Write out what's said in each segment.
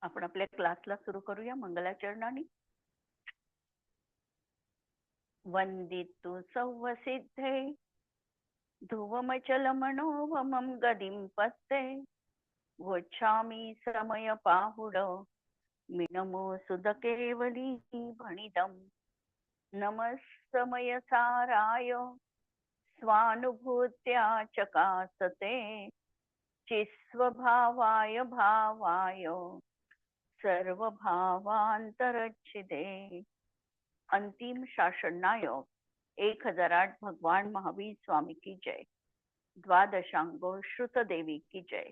आपण आपल्या क्लासला सुरू करूया मंगलाचरणाने. वंदितु सौवसिद्धे ध्रुवमचल मनोवमं गदिं पत्ते वोच्छामि समय पाहुड मिनमो सुद केवली भणिदम् नमः साराय स्वानुभूत्या चकासते चिस्वभावाय भावाय सर्वभावांतरच्छिदे. अंतिम शासन नायक 1008 भगवान महावीर स्वामी की जय. द्वादशांगो श्रुत देवी की जय.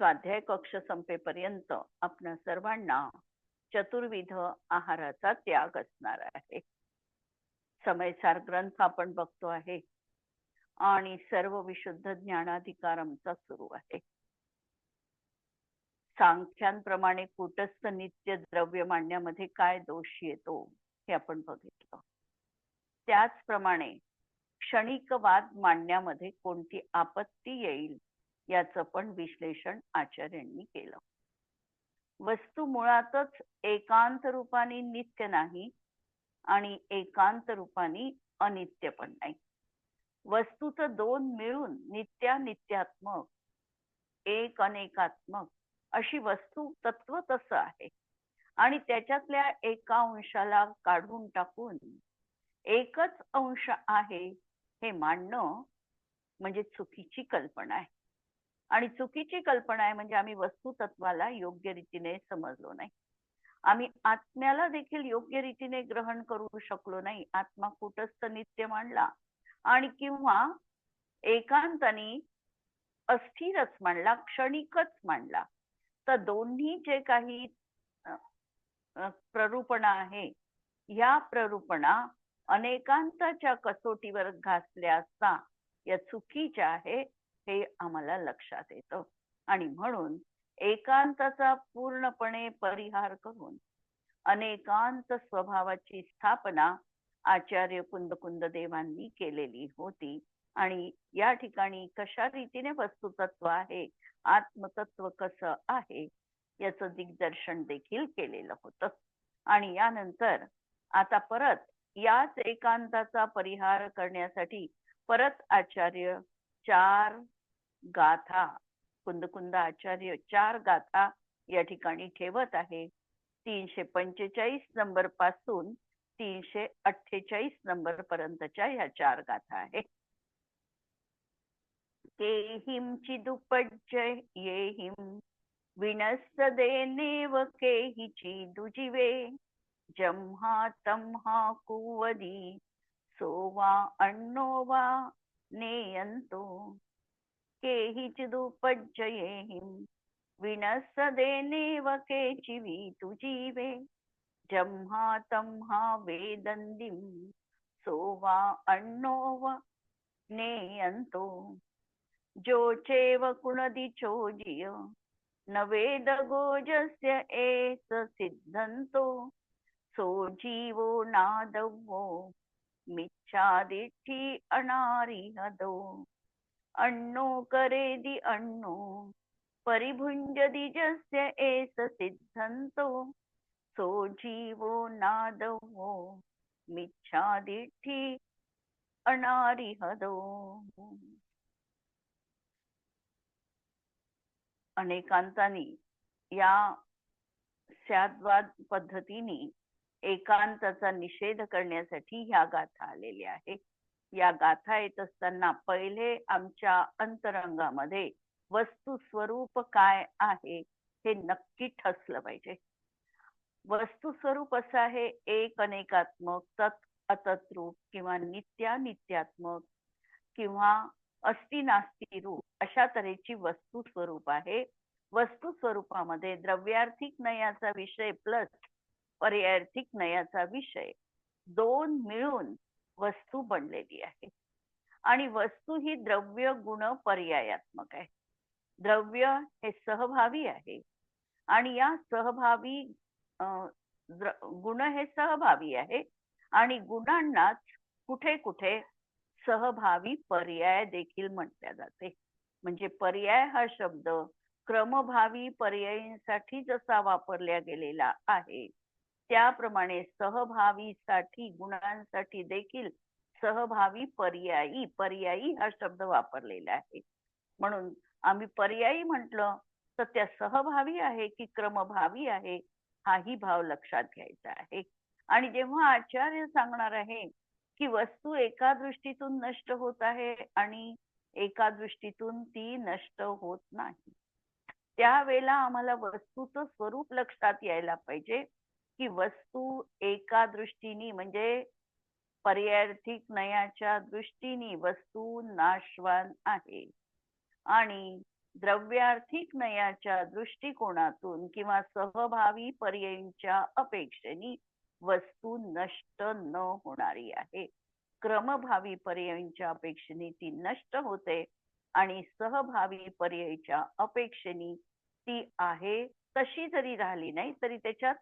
स्वाध्याय कक्ष संपेपर्यंत आपणा सर्वांना चतुर्विध आहाराचा त्याग असणार आहे. समयसार ग्रंथ आपण बघतो आहे आणि सर्व विशुद्ध ज्ञानाधिकारमचा सुरू आहे. सांख्यांप्रमाणे कूटस्थ नित्य द्रव्य मांडण्यामध्ये काय दोष येतो हे आपण बघितलं. त्याचप्रमाणे क्षणिकवाद मांडण्यामध्ये कोणती आपत्ती येईल याचं पण विश्लेषण आचार्यांनी केलं. वस्तू मुळातच एकांत रूपाने नित्य नाही आणि एकांत रूपाने अनित्य पण नाही. वस्तूचं दोन मिळून नित्यानित्यात्मक एक अनेकात्मक अशी वस्तू तत्व तसं आहे आणि त्याच्यातल्या एका अंशाला काढून टाकून एकच अंश आहे हे मानणं म्हणजे चुकीची कल्पना आहे. आणि चुकीची कल्पना आहे म्हणजे आम्ही वस्तू तत्वाला योग्य रीतीने समजलो नाही. आम्ही आत्म्याला देखील योग्य रीतीने ग्रहण करू शकलो नाही. आत्मा कुटस्थ नित्य मांडला आणि किंवा एकांताने अस्थिरच मांडला, क्षणिकच मांडला. तर दोन्ही जे काही प्ररूपणा आहे या प्ररूपणा अनेकांताच्या कसोटीवर घासल्या असता या चुकीच्या आहे हे आम्हाला लक्षात येतं. आणि म्हणून एकांताचा पूर्णपणे परिहार करून अनेकांत स्वभावाची स्थापना आचार्य कुंद देवांनी केलेली होती. आणि या ठिकाणी कशा रीतीने वस्तुतत्व आहे, आत्मतत्व कसं आहे याचं दिग्दर्शन देखील केलेलं होतं. आणि यानंतर आता परत याच एकांताचा परिहार करण्यासाठी परत आचार्य 4 गाथा कुंद आचार्य 4 गाथा या ठिकाणी ठेवत आहे. 345 नंबर पासून 348 नंबर पर्यंतच्या ह्या 4 गाथा आहेत. केहिं चिदुपज्य येहिं विनस्सदेनेव केहि चिदुजिवे जम्हा तम्हा कुवदी सोवा अण्णो वा नेयंतो. केहि चिदुपज्य येहिं विनस्सदेनेव केचिवि तुजीवे जम्हा तम्हा वेदन्दिं सोवा अण्णो वा नेयंतो. जोचेव कुणदी चोजिय न वेद गोजस्य एस सिद्धंतो सो जीवो नादवो मिच्छादिठी अनारिहदो. अण्णो करेदि अण्णो परिभुंजदि जस्य एस सिद्धंतो सो जीवो नादवो मिच्छादिठी अनारिहदो. अनेकांतानी या स्याद्वाद पद्धतीने एकांताचा निषेध करण्यासाठी ह्या गाथा आलेल्या आहेत. या गाथा येत असताना पहिले आमच्या अंतरंगामध्ये वस्तू स्वरूप काय आहे हे नक्की ठसलं पाहिजे. वस्तू स्वरूप असं आहे एक अनेकात्मक, तत् अतत् रूप किंवा नित्यानित्यात्मक किंवा अस्ति नास्ति रूप अशा तऱ्हेची वस्तू स्वरूप आहे. वस्तू स्वरूपामध्ये द्रव्यार्थिक नयाचा विषय प्लस पर्यायार्थिक नयाचा विषय दोन मिळून वस्तू बनलेली आहे. आणि वस्तू ही द्रव्य गुण पर्यायात्मक आहे. द्रव्य हे सहभावी आहे आणि या सहभावी गुण हे सहभावी आहे आणि गुणांनाच कुठे कुठे सहभावी पर्याय देखील म्हटल्या जाते. म्हणजे पर्याय हा शब्द क्रमभावी पर्यायींसाठी जसा वापरल्या गेलेला आहे त्याप्रमाणे सहभावीसाठी गुणांसाठी देखील सहभावी पर्यायी पर्यायी हा शब्द वापरलेला आहे. म्हणून आम्ही पर्यायी म्हटलं तर त्या सहभावी आहे की क्रमभावी आहे हाही भाव लक्षात घ्यायचा आहे. आणि जेव्हा आचार्य सांगणार आहे की वस्तू एका दृष्टीतून नष्ट होत आहे आणि एका दृष्टीतून ती नष्ट होत नाही, त्यावेळेला आम्हाला वस्तूचं स्वरूप लक्षात यायला पाहिजे की वस्तू एका दृष्टीने म्हणजे पर्यायार्थिक नयाच्या दृष्टीने वस्तू नाशवान आहे आणि द्रव्यार्थिक नयाच्या दृष्टिकोनातून किंवा सहभावी पर्यायींच्या अपेक्षेने वस्तू नष्ट न होणारी आहे. क्रमभावी पर्यायींच्या अपेक्षेने ती नष्ट होते आणि सहभावी पर्यायीच्या अपेक्षेने ती आहे तशी जरी राहिली नाही तरी त्याच्यात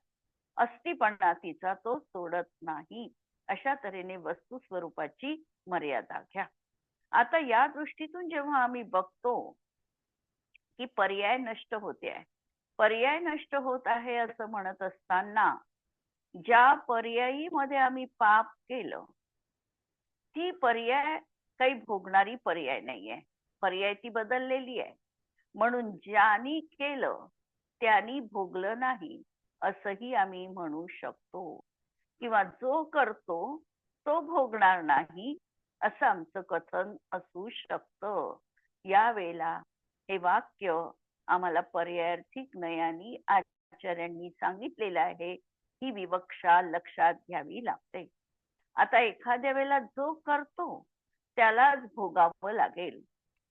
अस्थिपणा तिचा तो सोडत नाही. अशा तऱ्हेने वस्तू स्वरूपाची मर्यादा घ्या. आता या दृष्टीतून जेव्हा आम्ही बघतो की पर्याय नष्ट होते आहे, पर्याय नष्ट होत आहे असं म्हणत असताना ज्या पर्यायीमध्ये आम्ही पाप केलं ती पर्याय काही भोगणारी पर्याय नाहीये, पर्याय ती बदललेली आहे. म्हणून ज्यांनी केलं त्यांनी भोगलं नाही असंही आम्ही म्हणू शकतो किंवा जो करतो तो भोगणार नाही असं आमचं कथन असू शकतं. यावेळेला हे वाक्य आम्हाला पर्यायार्थिक नयानी आचार्यांनी सांगितलेलं आहे ही विवक्षा लक्षात घ्यावी लागते. आता एखाद्या वेळेला जो करतो त्यालाच भोगावं लागेल.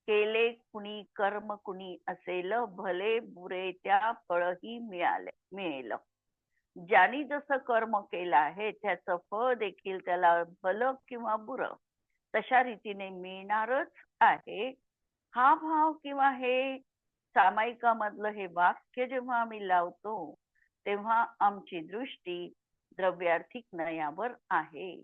केले कुणी कर्म कुणी असेल भले बुरे त्या फळही मिळेल. ज्यांनी जसं कर्म केलं आहे त्याचं फळ देखील त्याला भलं किंवा बुरं तशा रीतीने मिळणारच आहे. हा भाव किंवा हे सामायिकामधलं हे वाक्य जेव्हा आम्ही लावतो तेव्हा आमची दृष्टी द्रव्यार्थिक नयावर आहे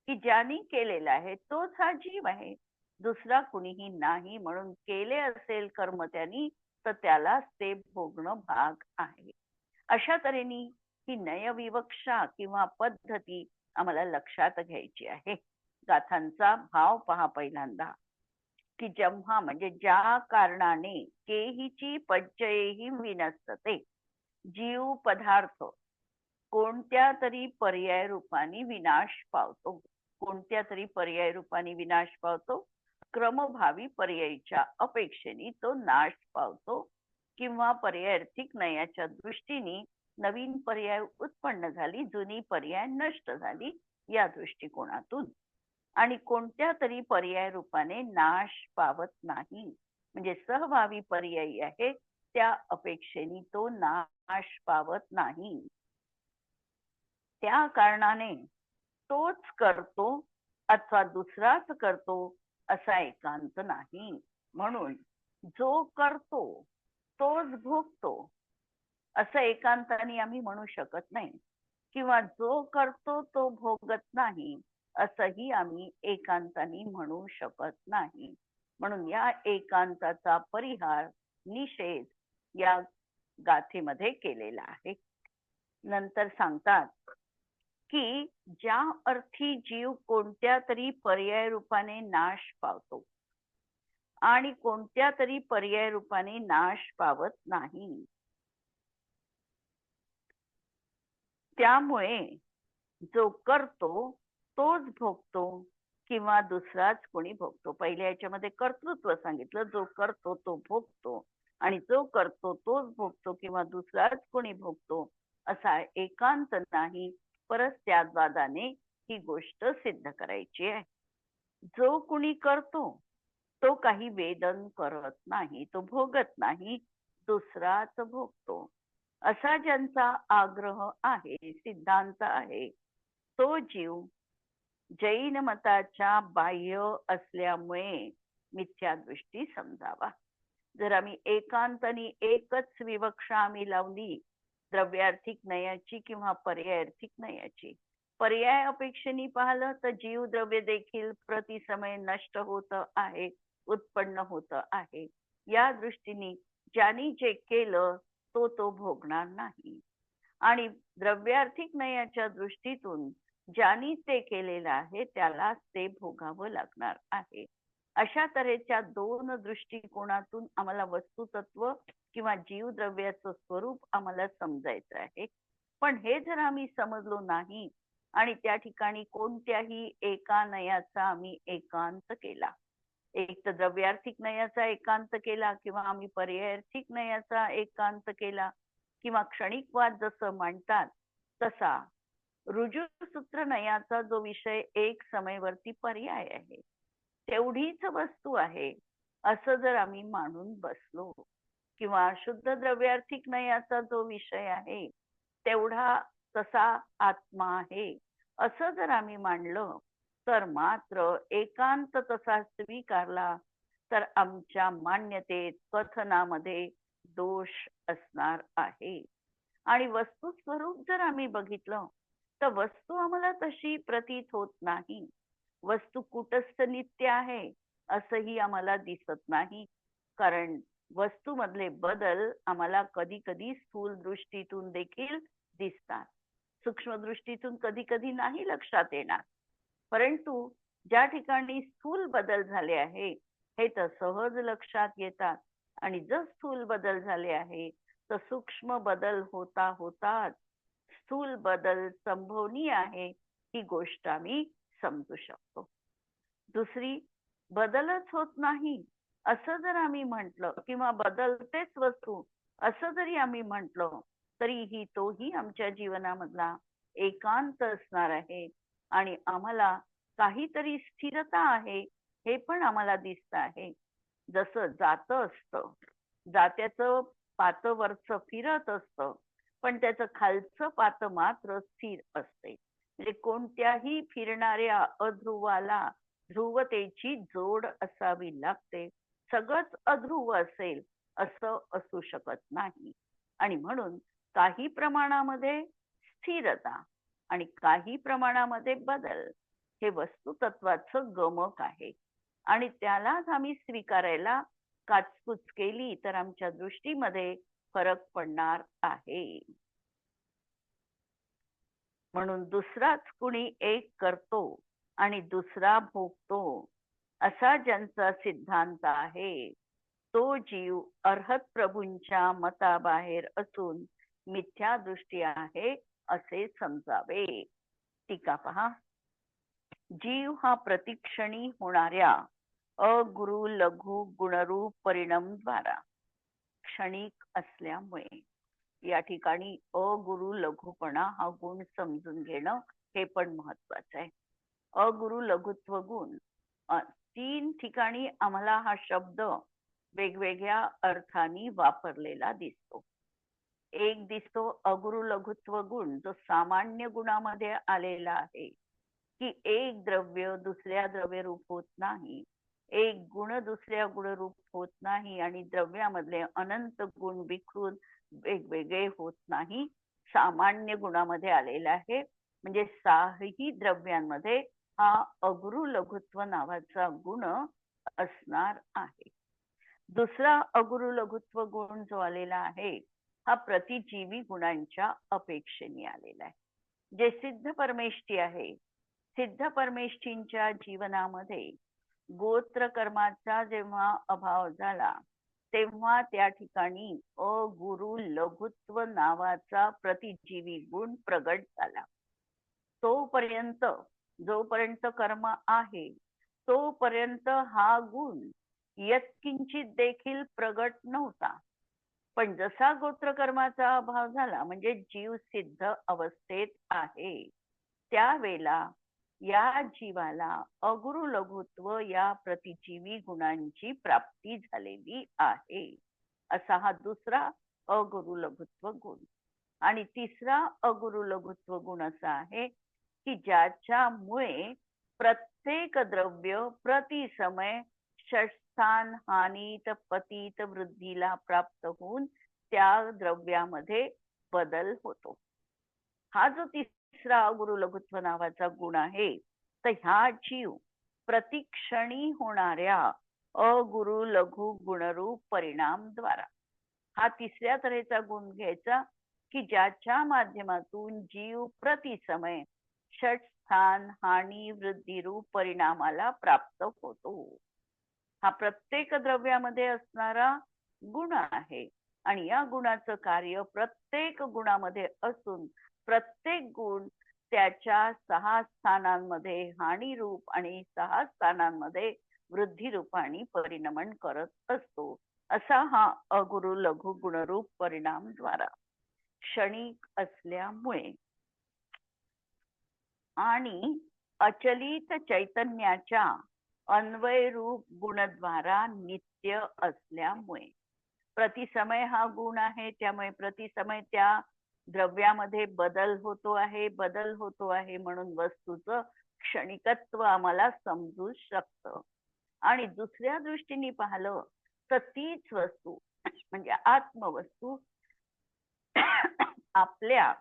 की ज्यांनी केलेला आहे तोच हा जीव आहे, दुसरा कुणीही नाही. म्हणून केले असेल कर्म त्यांनी तर त्यालाच ते भोगणं भाग आहे. अशा तऱ्हेने ही नयविवक्षा किंवा पद्धती आम्हाला लक्षात घ्यायची आहे. गाथांचा भाव पहा पहिल्यांदा की जेव्हा म्हणजे ज्या कारणाने केहीची पज्जयेही विनसते, जीव पदार्थ कोणत्या तरी पर्याय रूपाने विनाश पावतो. कोणत्या तरी पर्याय रूपाने विनाश पावतो, क्रमभावी पर्यायीच्या अपेक्षेने तो नाश पावतो किंवा पर्यायार्थिक नयाच्या दृष्टीने नवीन पर्याय उत्पन्न झाली, जुनी पर्याय नष्ट झाली या दृष्टिकोनातून. आणि कोणत्या तरी पर्याय रूपाने नाश पावत नाही म्हणजे सहभावी पर्यायी आहे त्या अपेक्षेने तो नाश पावत नाही. त्या कारणाने तोच करतो अथवा दुसराच करतो असा एकांत नाही. म्हणून जो करतो तोच भोगतो असं एकांताने आम्ही म्हणू शकत नाही किंवा जो करतो तो भोगत नाही असंही आम्ही एकांताने म्हणू शकत नाही. म्हणून या एकांताचा परिहार निषेध या गाथेमध्ये केलेला आहे. नंतर सांगतात की ज्या अर्थी जीव कोणत्या तरी पर्याय रूपाने नाश पावतो आणि कोणत्या तरी पर्याय रूपाने नाश पावत नाही, त्यामुळे जो करतो तोच भोगतो किंवा दुसराच कोणी भोगतो. पहिल्या याच्यामध्ये कर्तृत्व सांगितलं, जो करतो तो भोगतो आणि जो करतो तोच भोगतो किंवा दुसराच कोणी भोगतो असा एकांत नाही. परत त्याद्वादाने ही गोष्ट सिद्ध करायची आहे. जो कुणी करतो तो काही वेदन करत नाही, तो भोगत नाही, दुसराच भोगतो असा ज्यांचा आग्रह आहे, सिद्धांत आहे, तो जीव जैन मताच्या बाह्य असल्यामुळे मिथ्या दृष्टी समजावा. जर आम्ही एकांताने एकच विवक्षा आम्ही लावली द्रव्यार्थिक नयाची किंवा पर्यायार्थिक नयाची, पर्याय अपेक्षेने पाहिलं तर जीव द्रव्य देखील प्रतिसमय नष्ट होत आहे, उत्पन्न होत आहे. या दृष्टीने ज्यांनी जे केलं तो भोगणार नाही. आणि द्रव्यार्थिक नयाच्या दृष्टीतून ज्यांनी ते केलेलं आहे त्याला ते भोगावं लागणार आहे. अशा तऱ्हेच्या दोन दृष्टिकोनातून आम्हाला वस्तुतत्व किंवा जीवद्रव्याचं स्वरूप आम्हाला समजायचं आहे. पण हे जर आम्ही समजलो नाही आणि त्या ठिकाणी कोणत्याही एका नयाचा आम्ही एकांत केला, एक तर द्रव्यार्थिक नयाचा एकांत केला किंवा आम्ही पर्यायार्थिक नयाचा एकांत केला किंवा क्षणिकवाद जसं म्हणतात तसा रुजुसूत्र नयाचा जो विषय एक समयवर्ती पर्याय आहे, तेवढीच वस्तू आहे असं जर आम्ही मानून बसलो किंवा शुद्ध द्रव्यार्थिक नयाचा जो विषय आहे तेवढा तसा आत्मा आहे असं जर आम्ही मानलं तर मात्र एकांत तसा स्वीकारला तर आमच्या मान्यतेत कथनामध्ये दोष असणार आहे. आणि वस्तू स्वरूप जर आम्ही बघितलं तर वस्तू आम्हाला तशी प्रतीत होत नाही. वस्तू कुटस्थ नित्य आहे असंही आम्हाला दिसत नाही, कारण वस्तूमधले बदल आम्हाला कधी कधी स्थूल दृष्टीतून देखील दिसतात, सूक्ष्म दृष्टीतून कधी कधी नाही लक्षात येणार. परंतु ज्या ठिकाणी स्थूल बदल झाले आहे हे तर सहज लक्षात येतात. आणि जर स्थूल बदल झाले आहे तर सूक्ष्म बदल होता होताच स्थूल बदल संभवनीय आहे ही गोष्ट आम्ही समजू शकतो. दुसरी, बदलच होत नाही असं जर आम्ही म्हटलं किंवा बदलतेच वस्तू असं जरी आम्ही म्हटलं तरीही तोही आमच्या जीवनामधला एकांत असणार आहे. आणि आम्हाला काहीतरी स्थिरता आहे हे पण आम्हाला दिसत आहे. जसं जातं असतं, जात्याचं पातं वरचं फिरत असतं पण त्याचं खालचं पातं मात्र स्थिर असते. म्हणजे कोणत्याही फिरणाऱ्या अध्रुवाला ध्रुवतेची जोड असावी लागते. सगळंच अध्रुव असेल असं असू शकत नाही. आणि म्हणून काही प्रमाणामध्ये स्थिरता आणि काही प्रमाणामध्ये बदल हे वस्तुतत्वाचं गमक आहे. आणि त्यालाच आम्ही स्वीकारायला काचकूच केली तर आमच्या दृष्टीमध्ये फरक पडणार आहे. म्हणून दुसराच कुणी एक करतो आणि दुसरा भोगतो असा ज्यांचा सिद्धांत आहे तो जीव अर्हत प्रभूंच्या मताबाहेर असून मिथ्या दृष्टी आहे असे समजावे. टीका पहा. जीव हा प्रतिक्षणी होणाऱ्या अगुरु लघु गुणरूप परिणाम द्वारा क्षणिक असल्यामुळे, या ठिकाणी अगुरु लघुपणा हा गुण समजून घेणं हे पण महत्वाचं आहे. अगुरु लघुत्व गुण, तीन ठिकाणी आम्हाला हा शब्द वेगवेगळ्या अर्थाने वापरलेला दिसतो. एक दिसतो अगुरु लघुत्व गुण जो सामान्य गुणामध्ये आलेला आहे की एक द्रव्य दुसऱ्या द्रव्य रूप होत नाही, एक गुण दुसऱ्या गुणरूप होत नाही आणि द्रव्यामधले अनंत गुण विखरून वेगवेगळे होत नाही, सामान्य गुणामध्ये आलेला आहे. म्हणजे साही द्रव्यांमध्ये हा अगुरु लघुत्व नावाचा गुण असणार आहे. दुसरा अगुरु लघुत्व गुण जो आलेला आहे हा प्रतिजीवी गुणांच्या अपेक्षेने आलेला आहे. जे सिद्ध परमेष्ठी आहे, सिद्ध परमेष्ठींच्या जीवनामध्ये गोत्र कर्माचा जेव्हा अभाव झाला तेव्हा त्या ठिकाणी अगुरु लघुत्व नावाचा प्रतिजीवी गुण प्रगट झाला. तोपर्यंत जोपर्यंत कर्म आहे तोपर्यंत हा गुण यत्किंचित देखील प्रगट नव्हता. पण जसा गोत्र कर्माचा अभाव झाला म्हणजे जीव सिद्ध अवस्थेत आहे त्यावेळेला या जीवाला अगुरु लघुत्व या प्रतिजीवी गुणांची प्राप्ती झालेली आहे. असा हा दुसरा अगुरु लघुत्व गुण. आणि तिसरा अगुरु लघुत्व गुण असा आहे की ज्याच्यामुळे प्रत्येक द्रव्य प्रति समय षटस्थान हानीत पतित वृद्धीला प्राप्त होऊन त्या द्रव्यामध्ये बदल होतो. हा जो तिसरा अगुरु लघुत्व नावाचा गुण आहे तर ह्या जीव प्रतिक्षणी होणाऱ्या अगुरु लघु गुणरूप परिणाम द्वारा हा तिसऱ्या तऱ्हेचा गुण घ्यायचा की ज्याच्या माध्यमातून जीव प्रतिसमय षट स्थान हानी वृद्धी रूप परिणामाला प्राप्त होतो. हा प्रत्येक द्रव्यामध्ये असणारा गुण आहे आणि या गुणाचं कार्य प्रत्येक गुणामध्ये असून प्रत्येक गुण त्याच्या 6 स्थानांमध्ये हानी रूप आणि 6 स्थानांमध्ये वृद्धी रूपाने परिणमन करत असतो. असा हा अगुरु लघु गुणरूप परिणाम द्वारा क्षणिक असल्यामुळे आणि अचलित चैतन्याच्या अन्वय रूप गुणद्वारा नित्य असल्यामुळे प्रतिसमय हा गुण आहे. त्यामुळे प्रतिसमय त्या द्रव्यामध्ये बदल होतो आहे म्हणून वस्तूचं क्षणिकत्व आम्हाला समजू शकतं. आणि दुसऱ्या दृष्टीने पाहिलं तर तीच वस्तू म्हणजे आत्मवस्तू आपल्या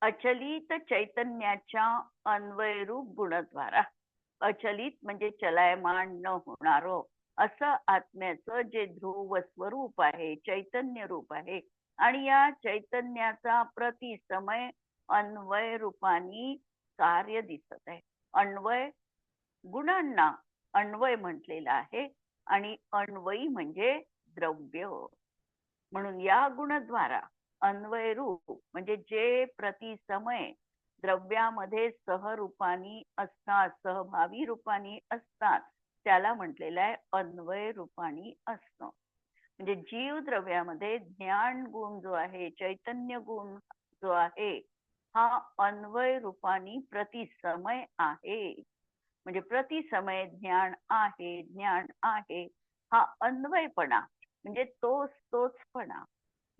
अचलित चैतन्याच्या अन्वयरूप गुणद्वारा, अचलित म्हणजे चलायमान न होणारं असं आत्म्याचं जे ध्रुव स्वरूप आहे, चैतन्य रूप आहे आणि या चैतन्याचा प्रतिसमय अन्वय रूपाने कार्य दिसत आहे. अन्वय गुणांना अन्वय म्हटलेला आहे आणि अन्वयी म्हणजे द्रव्य. म्हणून या गुणद्वारा अन्वय रूप म्हणजे जे प्रतिसमय द्रव्यामध्ये सहरूपानी असतात, सहभावी रूपानी असतात, त्याला म्हटलेलं आहे अन्वय रूपानी असणं. म्हणजे जीव द्रव्यामध्ये ज्ञान गुण जो आहे, चैतन्य गुण जो आहे, हा अन्वय रूपानी प्रतिसमय आहे. म्हणजे प्रतिसमय ज्ञान आहे हा अन्वयपणा म्हणजे तोचपणा.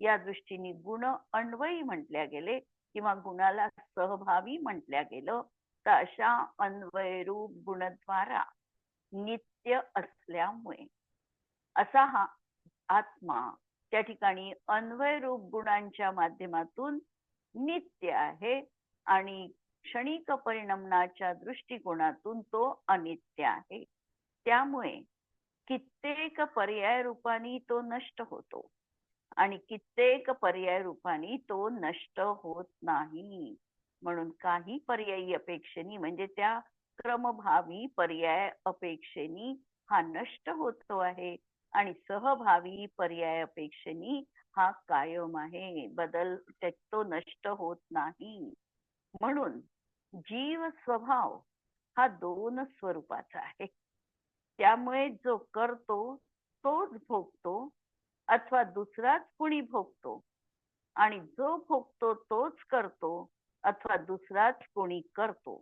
या दृष्टीने गुण अन्वयी म्हटल्या गेले किंवा गुणाला सहभावी म्हटल्या गेलं तर अशा अन्वयरूप गुणद्वारा नित्य असल्यामुळे असा हा आत्मा त्या ठिकाणी अन्वयरूप गुणांच्या माध्यमातून नित्य आहे आणि क्षणिक परिणमनाच्या दृष्टिकोनातून तो अनित्य आहे. त्यामुळे कित्येक पर्याय रूपाने तो नष्ट होतो आणि कित्येक पर्याय रूपाने तो नष्ट होत नाही. म्हणून काही पर्यायी अपेक्षेनी म्हणजे त्या क्रमभावी पर्याय अपेक्षेनी हा नष्ट होतो आहे आणि सहभावी पर्याय अपेक्षेनी हा कायम आहे, बदल तो नष्ट होत नाही. म्हणून जीव स्वभाव हा 2 स्वरूपाचा आहे. त्यामुळे जो करतो तोच भोगतो अथवा दुसराच कुणी भोगतो आणि जो भोगतो तोच करतो अथवा दुसराच कोणी करतो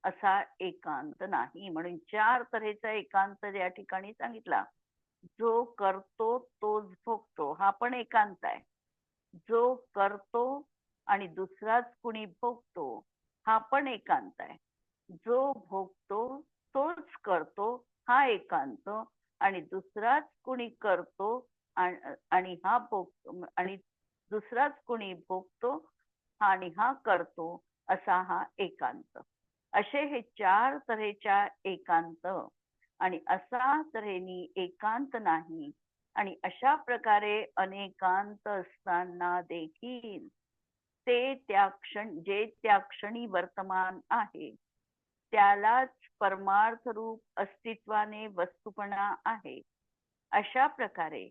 असा एकांत नाही. म्हणून 4 तऱ्हेचा एकांत या ठिकाणी सांगितला. जो करतो तोच भोगतो हा पण एकांत आहे. जो करतो आणि दुसराच कुणी भोगतो हा पण एकांत आहे. जो भोगतो तोच करतो हा एकांत आणि दुसराच कुणी करतो आणि हा भोगतो आणि दुसराच कुणी भोगतो आणि हा करतो असा हा एकांत. असे हे 4 तऱ्हेच्या एकांत आणि असा तऱ्हेनी एकांत नाही आणि अशा प्रकारे अनेकांत असताना देखील ते त्या क्षणी वर्तमान आहे त्यालाच परमार्थ रूप अस्तित्वाने वस्तुपणा आहे. अशा प्रकारे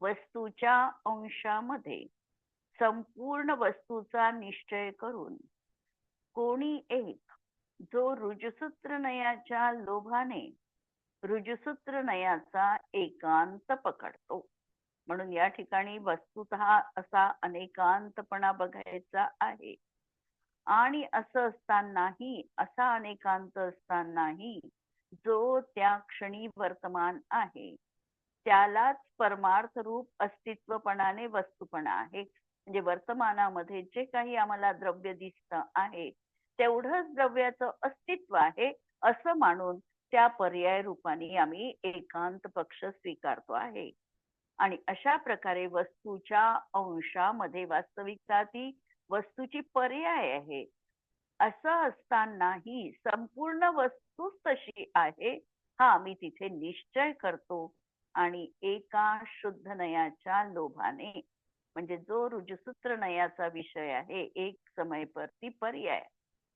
वस्तूच्या अंशामध्ये संपूर्ण वस्तूचा निश्चय करून कोणी एक जो रुजसूत्र नयाच्या लोभाने रुजसूत्र नयाचा एकांत पकडतो. म्हणून या ठिकाणी वस्तुतः असा अनेकांतपणा बघायचा आहे आणि असं असतानाही असा अनेकांत असतानाही जो त्या क्षणी वर्तमान आहे त्यालाच परमार्थ रूप अस्तित्वपणाने वस्तुपणा आहे. म्हणजे वर्तमानामध्ये जे काही आम्हाला द्रव्य दिसतं आहे तेवढंच द्रव्याचं अस्तित्व आहे असं मानून त्या पर्याय रूपाने आम्ही एकांत पक्ष स्वीकारतो आहे. आणि अशा प्रकारे वस्तूच्या अंशामध्ये वास्तविकता ती वस्तूची पर्याय आहे. असं असतानाही संपूर्ण वस्तूच तशी आहे हा आम्ही तिथे निश्चय करतो आणि एका शुद्ध नयाच्या लोभाने, म्हणजे जो रुजसूत्र नयाचा विषय आहे, एक समयप्रती पर्याय,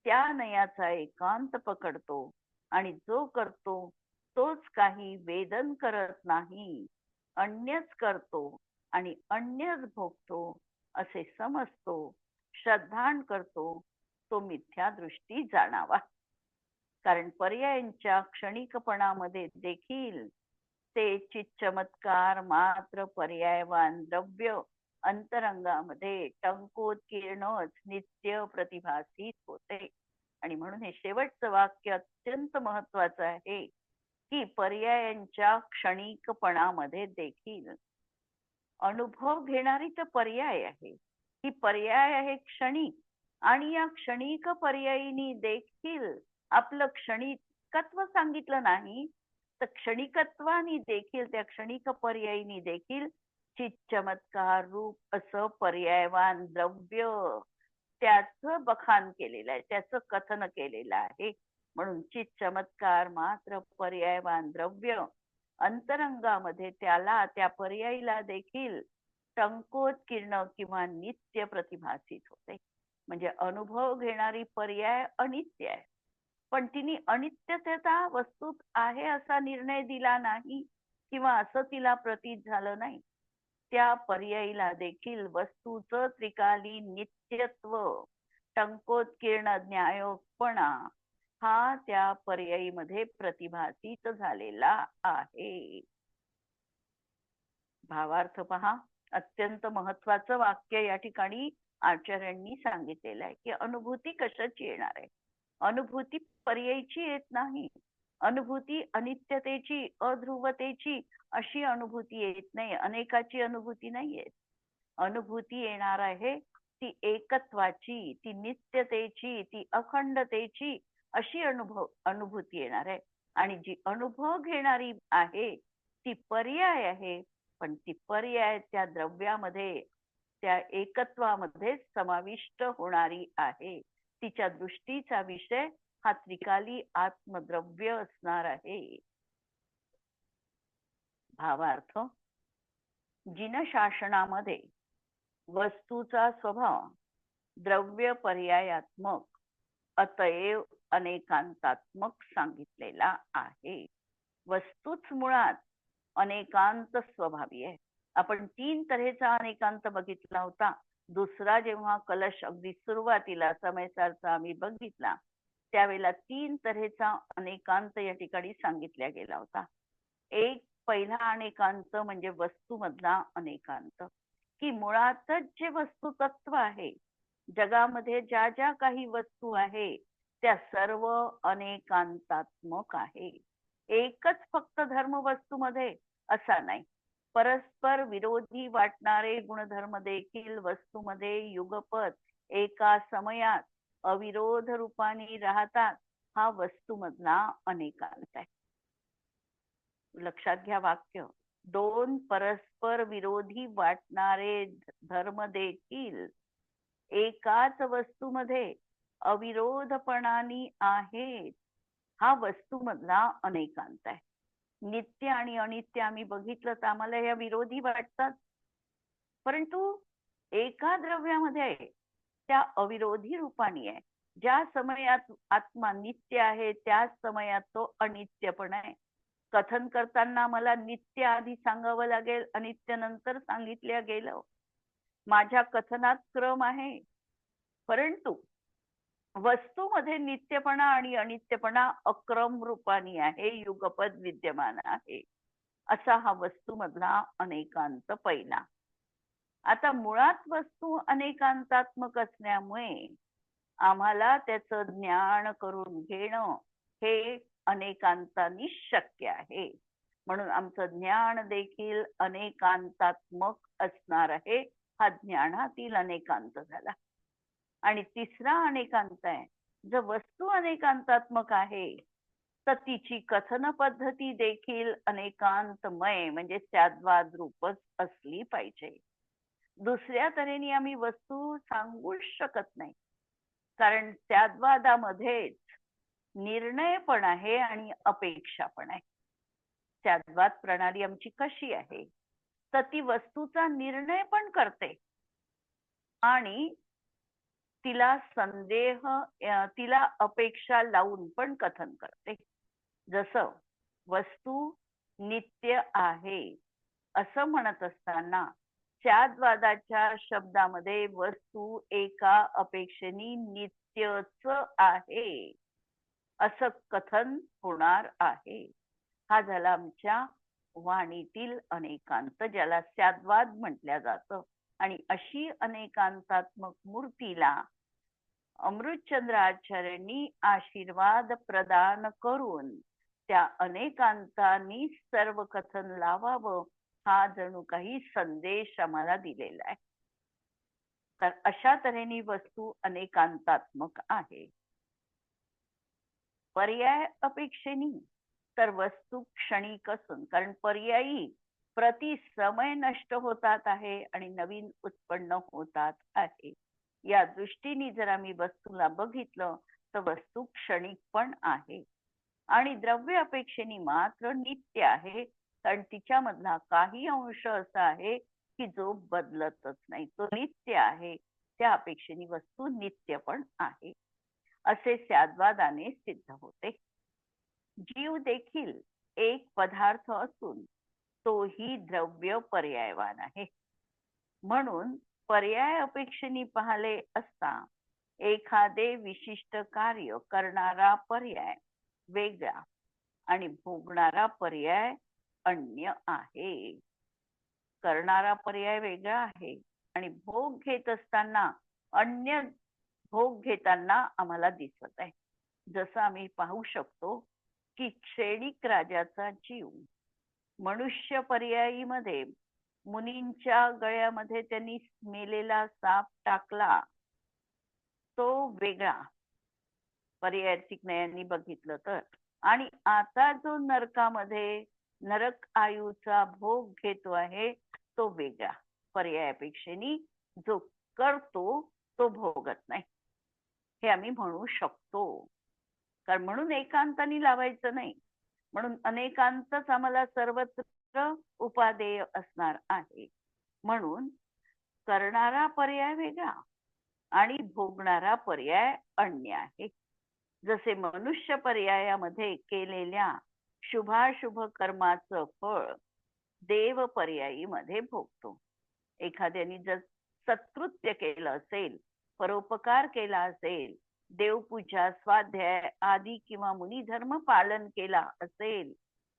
त्या नयाचा एकांत पकडतो आणि जो करतो तोच काही वेदन करत नाही, अन्यच करतो आणि अन्यच भोगतो असे समजतो, श्रद्धान करतो, तो मिथ्या दृष्टी जाणावा. कारण पर्यायांच्या क्षणिकपणामध्ये देखील ते चिच्चमत्कार मात्र पर्यायवान द्रव्य अंतरंगामध्ये टंकोत्कीर्णच नित्य प्रतिभासित होते. आणि म्हणून हे शेवटचं वाक्य अत्यंत महत्वाचं आहे की पर्यायांच्या क्षणिकपणामध्ये देखील अनुभव घेणारी तर पर्याय आहे, ही पर्याय आहे क्षणिक, आणि या क्षणिक पर्यायीनी देखील आपलं क्षणिकत्व सांगितलं नाही, तर क्षणिकत्वानी देखील, त्या क्षणिक पर्यायीनी देखील चित चमत्कार रूप असं पर्यायवान द्रव्य त्याचं बखान केलेलं आहे, त्याचं कथन केलेलं आहे. म्हणून चित चमत्कार मात्र पर्यायवान द्रव्य अंतरंगामध्ये त्याला, त्या पर्यायीला देखील टंकोत्कीर्ण किंवा नित्य प्रतिभासित होते. म्हणजे अनुभव घेणारी पर्याय अनित्य आहे, पण तिने अनित्यता वस्तूत आहे असा निर्णय दिला नाही किंवा असं तिला प्रतीत झालं नाही. त्या पर्यायीला देखील वस्तूचं त्रिकाली नित्यत्व, टंकोत्कीर्ण न्यायोपणा हा त्या पर्यायीमध्ये प्रतिभासित झालेला आहे. भावार्थ पहा, अत्यंत महत्वाचं वाक्य या ठिकाणी आचार्यांनी सांगितलेलं आहे की अनुभूती कशाची येणार आहे. अनुभूती पर्यायीची येत नाही, अनुभूती अनित्यतेची, अध्रुवतेची अशी अनुभूती येत नाही, अनेकाची अनुभूती नाही येत. अनुभूती येणार आहे ती एकत्वाची, ती नित्यतेची, ती अखंडतेची अशी अनुभूती येणार आहे. आणि जी अनुभव घेणारी आहे ती पर्याय आहे, पण ती पर्याय त्या द्रव्यामध्ये, त्या एकत्वामध्ये समाविष्ट होणारी आहे. तिच्या दृष्टीचा विषय हा त्रिकाली आत्मद्रव्य असणार आहे. भावार्थ, जिनशासनामध्ये वस्तूचा स्वभाव द्रव्य पर्यायात्मक अतएव अनेकांतात्मक सांगितलेला आहे. वस्तूच मुळात अनेकांत स्वभावी आहे. आपण 3 तऱ्हेचा अनेकांत बघितला होता. दुसरा जेव्हा कलश अगदी सुरुवातीला समयसारचा आम्ही बघितला, त्यावेळेला 3 तऱ्हेचा अनेकांत या ठिकाणी सांगितला गेला होता. एक पहिला अनेकांत म्हणजे वस्तूमधला अनेकांत, की मुळातच जे वस्तू तत्व आहे, जगामध्ये ज्या ज्या काही वस्तू आहे त्या सर्व अनेकांतात्मक आहे. एकच फक्त धर्म वस्तूमध्ये असा नाही, परस्पर विरोधी वाटणारे गुणधर्म देखील वस्तूमध्ये युगपत एका समयात अविरोध रूपाने राहतात. हा वस्तूमधला अनेकांत आहे. लक्षात घ्या वाक्य, 2 परस्पर विरोधी वाटणारे धर्म देखील एकाच वस्तूमध्ये अविरोधपणाने आहेत. हा वस्तूमधला अनेकांत आहे. नित्य आणि अनित्य आम्ही बघितलं तर आम्हाला या विरोधी वाटतात, परंतु एका द्रव्यामध्ये त्या अविरोधी रूपाने आहे. ज्या समयात आत्मा नित्य आहे त्याच समयात तो अनित्य पण आहे. कथन करताना मला नित्य आधी सांगावं लागेल, अनित्य नंतर सांगितलं गेलं. माझ्या कथनात क्रम आहे, परंतु वस्तूमध्ये नित्यपणा आणि अनित्यपणा अक्रम रूपाने आहे, युगपद विद्यमान आहे. असा हा वस्तूमधला अनेकांत पहिला. आता मुळात वस्तू अनेकांतात्मक असल्यामुळे आम्हाला त्याचं ज्ञान करून घेणं हे अनेकांतानी शक्य आहे. म्हणून आमचं ज्ञान देखील अनेकांतात्मक असणार आहे. हा ज्ञानातील अनेकांत झाला. आणि तिसरा अनेकांत आहे, जर वस्तू अनेकांतात्मक आहे तर तिची कथन पद्धती देखील अनेकांतमय म्हणजे त्याद्वाद रूपच असली पाहिजे. दुसऱ्या तऱ्हेने आम्ही वस्तू सांगूच शकत नाही, कारण त्याद्वादामध्येच निर्णय पण आहे आणि अपेक्षा पण आहे. स्याद्वाद प्रणाली आमची कशी आहे, तर ती वस्तूचा निर्णय पण करते आणि तिला तिला अपेक्षा लावून पण कथन करते. जसं वस्तू नित्य आहे असं म्हणत असताना स्याद्वादाच्या शब्दामध्ये वस्तू एका अपेक्षेने नित्यच आहे असं कथन होणार आहे. हा झाला आमच्या वाणीतील अनेकांत, ज्याला स्याद्वाद म्हटलं जातं. आणि अशी अनेकांतात्मक मूर्तीला अमृतचंद्र आचार्यांनी आशीर्वाद प्रदान करून त्या अनेकांतांनी सर्व कथन लावावं हा जणू काही संदेश आम्हाला दिलेला आहे. तर अशा तऱ्हेने वस्तू अनेकांतात्मक आहे. पर्याय अपेक्षेने तर वस्तू क्षणिक असून, कारण पर्यायी प्रति समय नष्ट होतात आहे आणि नवीन उत्पन्न होतात आहे. या दृष्टीने जर आम्ही वस्तूला बघितलं तर वस्तू क्षणिक पण आहे आणि द्रव्य अपेक्षेने मात्र नित्य आहे, कारण तिच्यामधला काही अंश असा आहे की जो बदलतच नाही, तो नित्य आहे. त्या अपेक्षेने वस्तू नित्य पण आहे असे स्याद्वादाने सिद्ध होते. जीव देखील एक पदार्थ असून तोही द्रव्य पर्यायवान आहे. म्हणून पर्याय अपेक्षेने पाहिले असता एखादे विशिष्ट कार्य करणारा पर्याय वेगळा आणि भोगणारा पर्याय अन्य आहे. करणारा पर्याय वेगळा आहे आणि भोग घेत असताना अन्य भोग घेताना आम्हाला दिसत आहे. जसं आम्ही पाहू शकतो की क्षणिक राजाचा जीव मनुष्य पर्यायीमध्ये मुनींच्या गळ्यामध्ये त्यांनी मेलेला साप टाकला, तो वेगळा पर्यायिक नयांनी बघितलं तर. आणि आता जो नरकामध्ये नरक आयुचा भोग घेतो आहे तो वेगळा पर्यायापेक्षेने. जो करतो तो भोगत नाही हे आम्ही म्हणू शकतो. कारण म्हणून एकांताने लावायचं नाही, म्हणून अनेकांतच आम्हाला सर्वत्र उपादेय असणार आहे. म्हणून करणारा पर्याय वेगळा आणि भोगणारा पर्याय अन्य आहे. जसे मनुष्य पर्यायामध्ये केलेल्या शुभाशुभ कर्माचं फळ देव पर्यायीमध्ये भोगतो. एखाद्याने जर सत्कृत्य केलं असेल, परोपकार केला असेल, देवपूजा, स्वाध्याय आदी किंवा मुनिधर्म पालन केला असेल,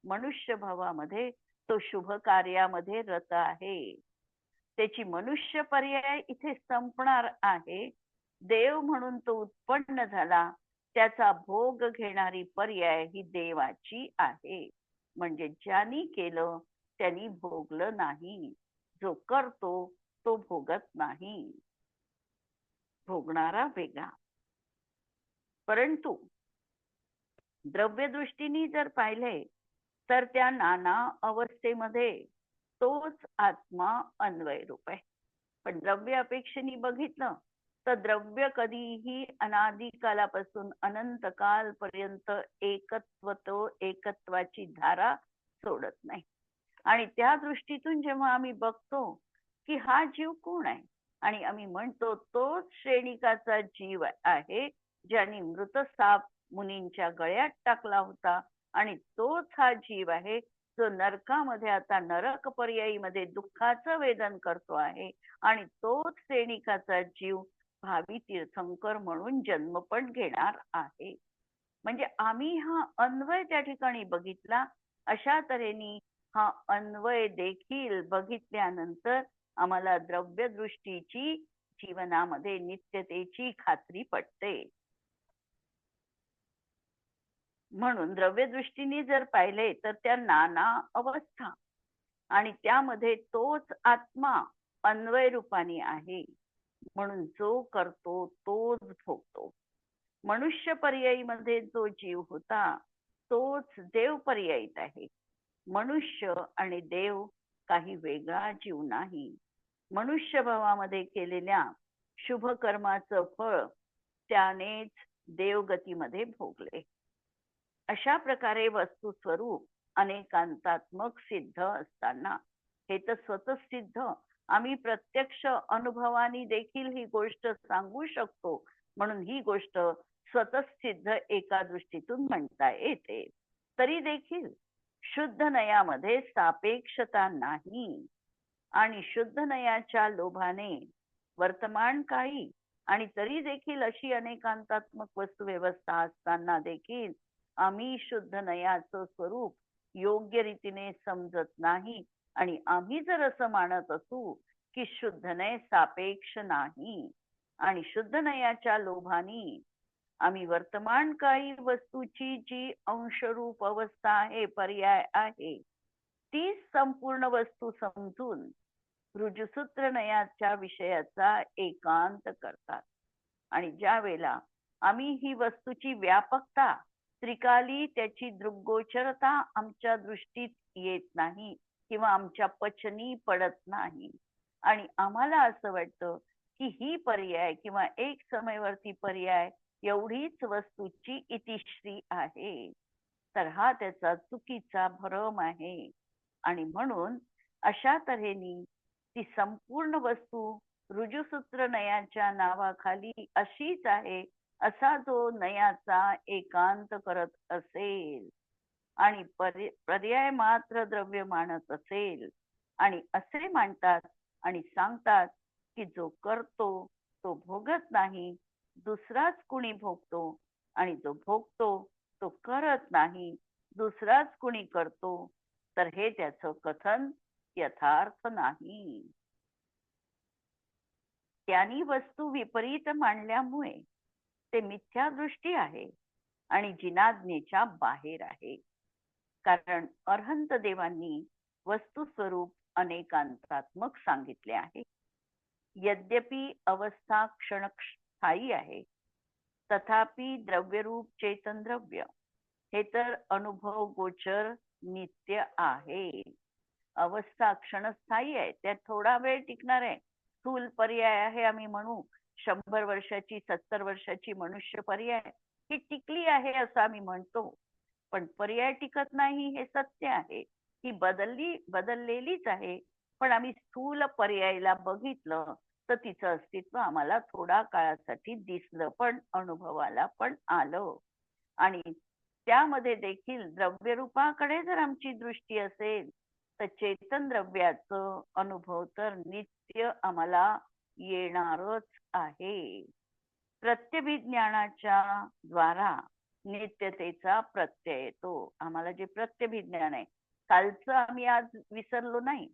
मनुष्य भावामध्ये तो शुभ कार्यामध्ये रत आहे, त्याची मनुष्य पर्याय इथे संपणार आहे. देव म्हणून तो उत्पन्न झाला, त्याचा भोग घेणारी पर्याय ही देवाची आहे. म्हणजे ज्यांनी केलं त्यांनी भोगलं नाही, जो करतो तो भोगत नाही, भोगणारा वेगळा. परंतु द्रव्यदृष्टीने जर पाहिले तर त्या नाना अवस्थेमध्ये तोच आत्मा अन्वय रूप आहे. पण द्रव्य अपेक्षेने बघितलं तर द्रव्य कधीही अनादी कालापासून अनंत काल पर्यंत एकत्वाची धारा सोडत नाही. आणि त्या दृष्टीतून जेव्हा आम्ही बघतो की हा जीव कोण आहे, आणि आम्ही म्हणतो तोच श्रेणिकाचा जीव आहे ज्याने मृत साप मुनींच्या गळ्यात टाकला होता, आणि तोच हा जीव आहे जो नरकामध्ये आता नरक पर्यायीमध्ये दुःखाचं वेदन करतो आहे, आणि तोच श्रेणिकाचा जीव भावी तीर्थंकर म्हणून जन्म पण घेणार आहे. म्हणजे आम्ही हा अन्वय त्या ठिकाणी बघितला. अशा तऱ्हेने हा अन्वय देखील बघितल्यानंतर आम्हाला द्रव्य दृष्टीची जीवनामध्ये नित्यतेची खात्री पटते. म्हणून द्रव्य दृष्टीने जर पाहिले तर त्या नाना अवस्था आणि त्यामध्ये तोच आत्मा अन्वय रूपाने आहे. म्हणून जो करतो तोच भोगतो. मनुष्य पर्यायीमध्ये जो जीव होता तोच देव पर्यायीत आहे. मनुष्य आणि देव काही वेगळा जीव नाही. मनुष्य भावामध्ये केलेल्या शुभ कर्माचं फळ त्यानेच देवगतीमध्ये भोगले. अशा प्रकारे वस्तू स्वरूप अनेकांतात्मक सिद्ध असताना. हे तर स्वतः सिद्ध, आम्ही प्रत्यक्ष अनुभवाने देखील ही गोष्ट सांगू शकतो. म्हणून ही गोष्ट स्वतः सिद्ध एका दृष्टीतून म्हणता येते. तरी देखील शुद्ध नयामध्ये सापेक्षता नाही आणि शुद्ध नयाच्या लोभाने वर्तमान काळी आणि तरी देखील अशी अनेकांतात्मक वस्तू व्यवस्था असताना देखील आम्ही शुद्ध नयाचं स्वरूप योग्य रीतीने समजत नाही. आणि आम्ही जर असं मानत असू की शुद्ध नय सापेक्ष नाही आणि शुद्ध नयाच्या लोभाने आम्ही वर्तमान काळी वस्तूची जी अंशरूप अवस्था आहे, पर्याय आहे, ती संपूर्ण वस्तू समजून ऋजुसूत्र नयाच्या विषयाचा एकांत करतात. आणि ज्या वेळेला आम्ही ही वस्तूची व्यापकता, त्रिकाली त्याची दृग्गोचरता आमच्या दृष्टीत येत नाही किंवा आमच्या पचनी पडत नाही आणि आम्हाला असं वाटतं की ही पर्याय किंवा एक समयवर्ती पर्याय एवढीच वस्तूची इतिश्री आहे, तर हा त्याचा चुकीचा भ्रम आहे. आणि म्हणून अशा तऱ्हेने ती संपूर्ण वस्तू ऋजुसूत्र नयाच्या नावाखाली अशीच आहे असा जो नयाचा एकांत करत असेल आणि पर्याय मात्र द्रव्य मानत असेल आणि असे मांडतात आणि सांगतात की जो करतो तो भोगत नाही, दुसराच कुणी भोगतो, आणि जो भोगतो तो करत नाही, दुसराच कुणी करतो, तर हे त्याचं कथन यथार्थ नाही. त्यांनी वस्तू विपरीत मांडल्यामुळे ते मिथ्या दृष्टी आहे आणि जिनाज्ञेच्या बाहेर आहे. कारण अरहंत देवांनी वस्तू स्वरूप अनेकांतात्मक सांगितले आहे. यद्यपि अवस्था क्षण स्थायी आहे, तथापि द्रव्यरूप चेतन द्रव्य हे तर अनुभव गोचर नित्य आहे. अवस्था क्षणस्थायी आहे, त्यात थोडा वेळ टिकणार आहे. स्थूल पर्याय आहे, आम्ही म्हणू 100 वर्षाची 70 वर्षाची मनुष्य पर्याय ही टिकली आहे असं आम्ही म्हणतो. पण पर्याय टिकत नाही हे सत्य आहे. ही बदललेलीच आहे. पण आम्ही स्थूल पर्यायाला बघितलं तर तिचं अस्तित्व आम्हाला थोडा काळासाठी दिसलं, पण अनुभवाला पण आलं. आणि त्यामध्ये देखील द्रव्यरूपाकडे जर आमची दृष्टी असेल तर चेतन द्रव्याचं अनुभव तर नित्य आम्हाला येणारच आहे. प्रत्यभिज्ञानाच्या द्वारा नित्यतेचा प्रत्यय येतो. आम्हाला जे प्रत्यभिज्ञान आहे, कालचं आम्ही आज विसरलो नाही,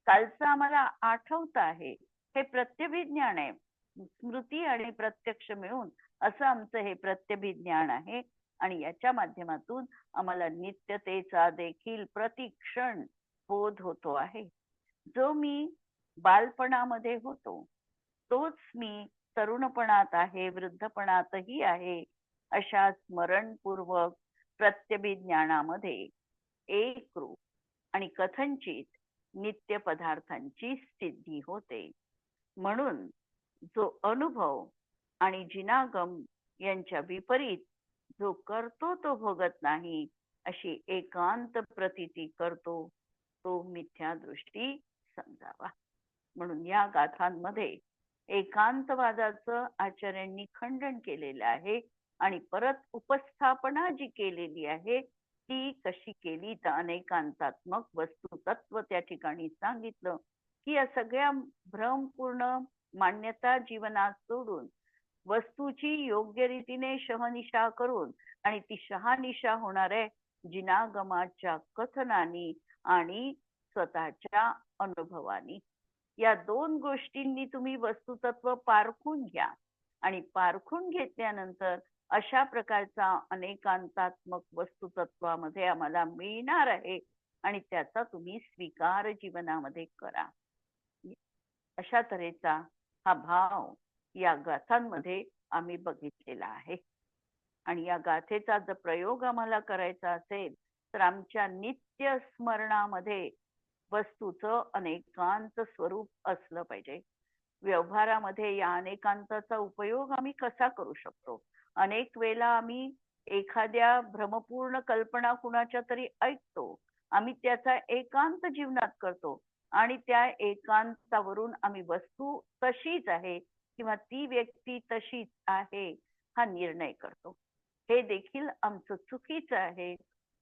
कालचं आम्हाला आठवत आहे, हे प्रत्यभिज्ञान आहे. स्मृती आणि प्रत्यक्ष मिळून असं आमचं हे प्रत्यभिज्ञान आहे. आणि याच्या माध्यमातून आम्हाला नित्यतेचा देखील प्रतिक्षण बोध होतो आहे. जो मी बालपणामध्ये होतो तोच मी तरुणपणात आहे, वृद्धपणातही आहे. अशा स्मरणपूर्वक प्रत्यभिज्ञानामध्ये एक रूप आणि कथनचित नित्य पदार्थांची सिद्धी होते. म्हणून जो अनुभव आणि जिनागम यांच्या विपरीत जो करतो तो भोगत नाही अशी एकांत प्रतीती करतो, तो मिथ्या दृष्टी समजावा. म्हणून या गाथांमध्ये एकांतवादाचं आचार्यांनी खंडन केलेलं आहे आणि परत उपस्थापना जी केलेली आहे ती कशी केली तर अनेकांतात्मक वस्तुतत्व त्या ठिकाणी सांगितलं की या सगळ्या भ्रमपूर्ण मान्यता जीवनात सोडून वस्तूची योग्य रीतीने शहनिशा करून आणि ती शहानिशा होणार आहे जिनागमाच्या कथनानी आणि स्वतःच्या अनुभवानी. या दोन गोष्टींनी तुम्ही वस्तुतत्व पारखून घ्या आणि पारखून घेतल्यानंतर अशा प्रकारचा अनेकांतात्मक वस्तुतत्वामध्ये आम्हाला मिळणार आहे आणि त्याचा तुम्ही स्वीकार जीवनामध्ये करा. अशा तऱ्हेचा हा भाव या गाथांमध्ये आम्ही बघितलेला आहे. आणि या गाथेचा जर प्रयोग आम्हाला करायचा असेल तर आमच्या नित्य स्मरणामध्ये वस्तूचं अनेकांत स्वरूप असलं पाहिजे. व्यवहारामध्ये या अनेकांताचा उपयोग आम्ही कसा करू शकतो? अनेक वेळेला आम्ही एखाद्या भ्रमपूर्ण कल्पना कुणाच्या तरी ऐकतो आम्ही त्याचा एकांत जीवनात करतो आणि त्या एकांतावरून आम्ही वस्तू तशीच आहे किंवा ती व्यक्ती तशीच आहे हा निर्णय करतो. हे देखील आमचं चुकीचं आहे,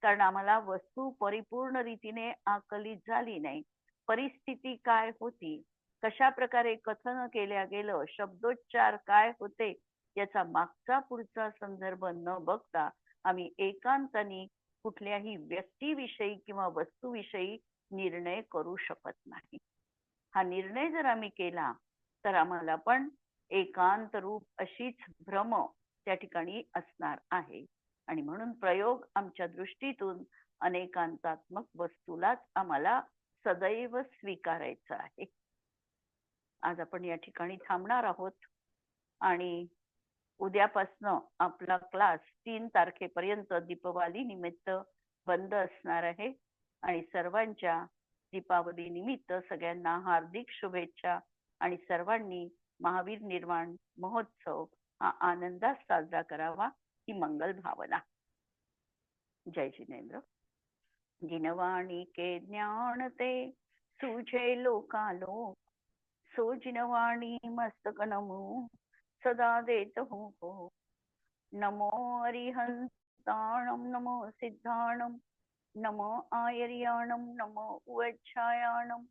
कारण आम्हाला वस्तू परिपूर्ण रीतीने आकलित झाली नाही. परिस्थिती काय होती, कशा प्रकारे कथन केल्या गेलं, शब्दोच्चार काय होते, याचा मागचा पुढचा संदर्भ न बघता आम्ही एकांताने कुठल्याही व्यक्तीविषयी किंवा वस्तूविषयी निर्णय करू शकत नाही. हा निर्णय जर आम्ही केला तर आम्हाला पण एकांत रूप अशीच भ्रम त्या ठिकाणी असणार आहे. आणि म्हणून प्रयोग आमच्या दृष्टीतून अनेकांतात्मक वस्तूलाच आम्हाला सदैव स्वीकारायचं आहे. आज आपण या ठिकाणी थांबणार आहोत आणि उद्यापासनं आपला क्लास 3 तारखेपर्यंत दीपावली निमित्त बंद असणार आहे. आणि सर्वांच्या दीपावली निमित्त सगळ्यांना हार्दिक शुभेच्छा आणि सर्वांनी महावीर निर्वाण महोत्सव हा आनंदात साजरा करावा ही मंगल भावना. जय जिनेंद्र. जिनवाणी के ज्ञान ते सूझे लोकालोक, सो जिनवाणी मस्तक नमो सदा देत हो. नमो अरिहंताणं नमो सिद्धाणं नमो आयर्याणं नमो उवच्छायाणं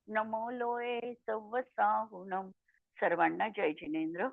नमो लोये सव्वसाहुणं. सर्वांना जय जिनेंद्र.